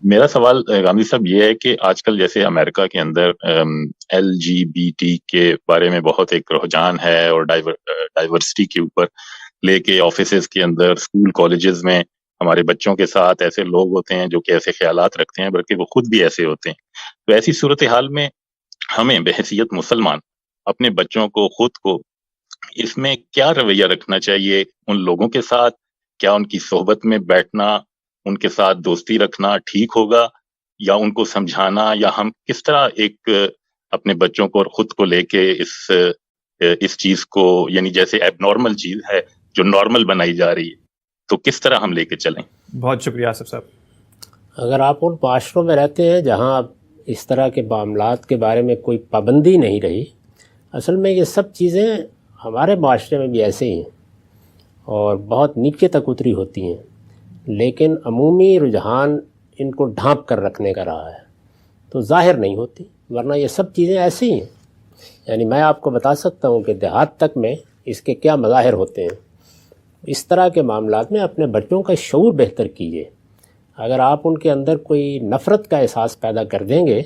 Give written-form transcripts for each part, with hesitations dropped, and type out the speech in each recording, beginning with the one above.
میرا سوال غامدی صاحب یہ ہے کہ آج کل جیسے امریکہ کے اندر LGBT کے بارے میں بہت ایک رجحان ہے، اور ڈائیورسٹی کے اوپر لے کے آفیسز کے اندر، اسکول کالجز میں ہمارے بچوں کے ساتھ ایسے لوگ ہوتے ہیں جو کہ ایسے خیالات رکھتے ہیں، بلکہ وہ خود بھی ایسے ہوتے ہیں. تو ایسی صورتحال میں ہمیں بحیثیت مسلمان اپنے بچوں کو، خود کو، اس میں کیا رویہ رکھنا چاہیے ان لوگوں کے ساتھ؟ کیا ان کی صحبت میں بیٹھنا، ان کے ساتھ دوستی رکھنا ٹھیک ہوگا، یا ان کو سمجھانا، یا ہم کس طرح ایک اپنے بچوں کو اور خود کو لے کے اس چیز کو، یعنی جیسے ایب نارمل چیز ہے جو نارمل بنائی جا رہی ہے، تو کس طرح ہم لے کے چلیں؟ بہت شکریہ آصف صاحب. اگر آپ ان معاشروں میں رہتے ہیں جہاں اس طرح کے معاملات کے بارے میں کوئی پابندی نہیں رہی، اصل میں یہ سب چیزیں ہمارے معاشرے میں بھی ایسے ہی ہیں اور بہت نیچے تک اتری ہوتی ہیں، لیکن عمومی رجحان ان کو ڈھانپ کر رکھنے کا رہا ہے تو ظاہر نہیں ہوتی، ورنہ یہ سب چیزیں ایسی ہیں. یعنی میں آپ کو بتا سکتا ہوں کہ دیہات تک میں اس کے کیا مظاہر ہوتے ہیں. اس طرح کے معاملات میں اپنے بچوں کا شعور بہتر کیجیے. اگر آپ ان کے اندر کوئی نفرت کا احساس پیدا کر دیں گے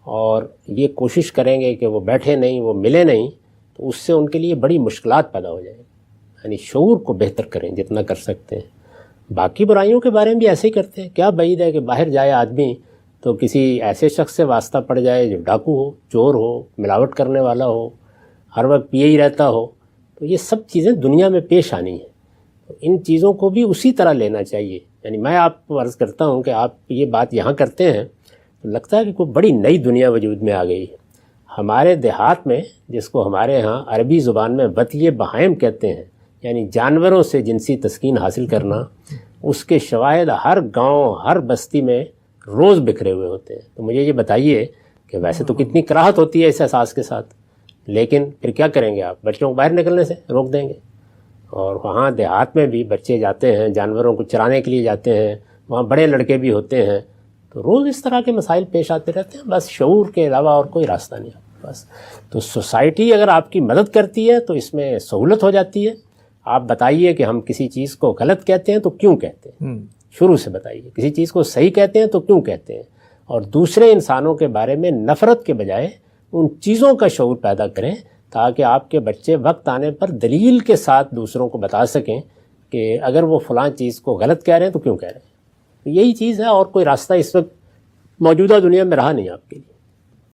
اور یہ کوشش کریں گے کہ وہ بیٹھے نہیں، وہ ملے نہیں، تو اس سے ان کے لیے بڑی مشکلات پیدا ہو جائیں. یعنی شعور کو بہتر کریں جتنا کر سکتے ہیں. باقی برائیوں کے بارے میں بھی ایسے ہی کرتے ہیں. کیا بعید ہے کہ باہر جائے آدمی تو کسی ایسے شخص سے واسطہ پڑ جائے جو ڈاکو ہو، چور ہو، ملاوٹ کرنے والا ہو، ہر وقت پیے ہی رہتا ہو. تو یہ سب چیزیں دنیا میں پیش آنی ہیں. تو ان چیزوں کو بھی اسی طرح لینا چاہیے. یعنی میں آپ کو عرض کرتا ہوں کہ آپ یہ بات یہاں کرتے ہیں تو لگتا ہے کہ کوئی بڑی نئی دنیا وجود میں آ گئی ہے. ہمارے دیہات میں، جس کو ہمارے ہاں عربی زبان میں وطی بہائم کہتے ہیں، یعنی جانوروں سے جنسی تسکین حاصل کرنا، اس کے شواہد ہر گاؤں، ہر بستی میں روز بکھرے ہوئے ہوتے ہیں. تو مجھے یہ بتائیے کہ ویسے تو کتنی کراہت ہوتی ہے اس احساس کے ساتھ، لیکن پھر کیا کریں گے؟ آپ بچوں کو باہر نکلنے سے روک دیں گے. اور وہاں دیہات میں بھی بچے جاتے ہیں، جانوروں کو چرانے کے لیے جاتے ہیں، وہاں بڑے لڑکے بھی ہوتے ہیں. تو روز اس طرح کے مسائل پیش آتے رہتے ہیں. بس شعور کے علاوہ اور کوئی راستہ نہیں ہے بس. تو سوسائٹی اگر آپ کی مدد کرتی ہے تو اس میں سہولت ہو جاتی ہے. آپ بتائیے کہ ہم کسی چیز کو غلط کہتے ہیں تو کیوں کہتے ہیں، شروع سے بتائیے. کسی چیز کو صحیح کہتے ہیں تو کیوں کہتے ہیں، اور دوسرے انسانوں کے بارے میں نفرت کے بجائے ان چیزوں کا شعور پیدا کریں تاکہ آپ کے بچے وقت آنے پر دلیل کے ساتھ دوسروں کو بتا سکیں کہ اگر وہ فلاں چیز کو غلط کہہ رہے ہیں تو کیوں کہہ رہے ہیں. یہی چیز ہے، اور کوئی راستہ اس وقت موجودہ دنیا میں رہا نہیں آپ کے لیے.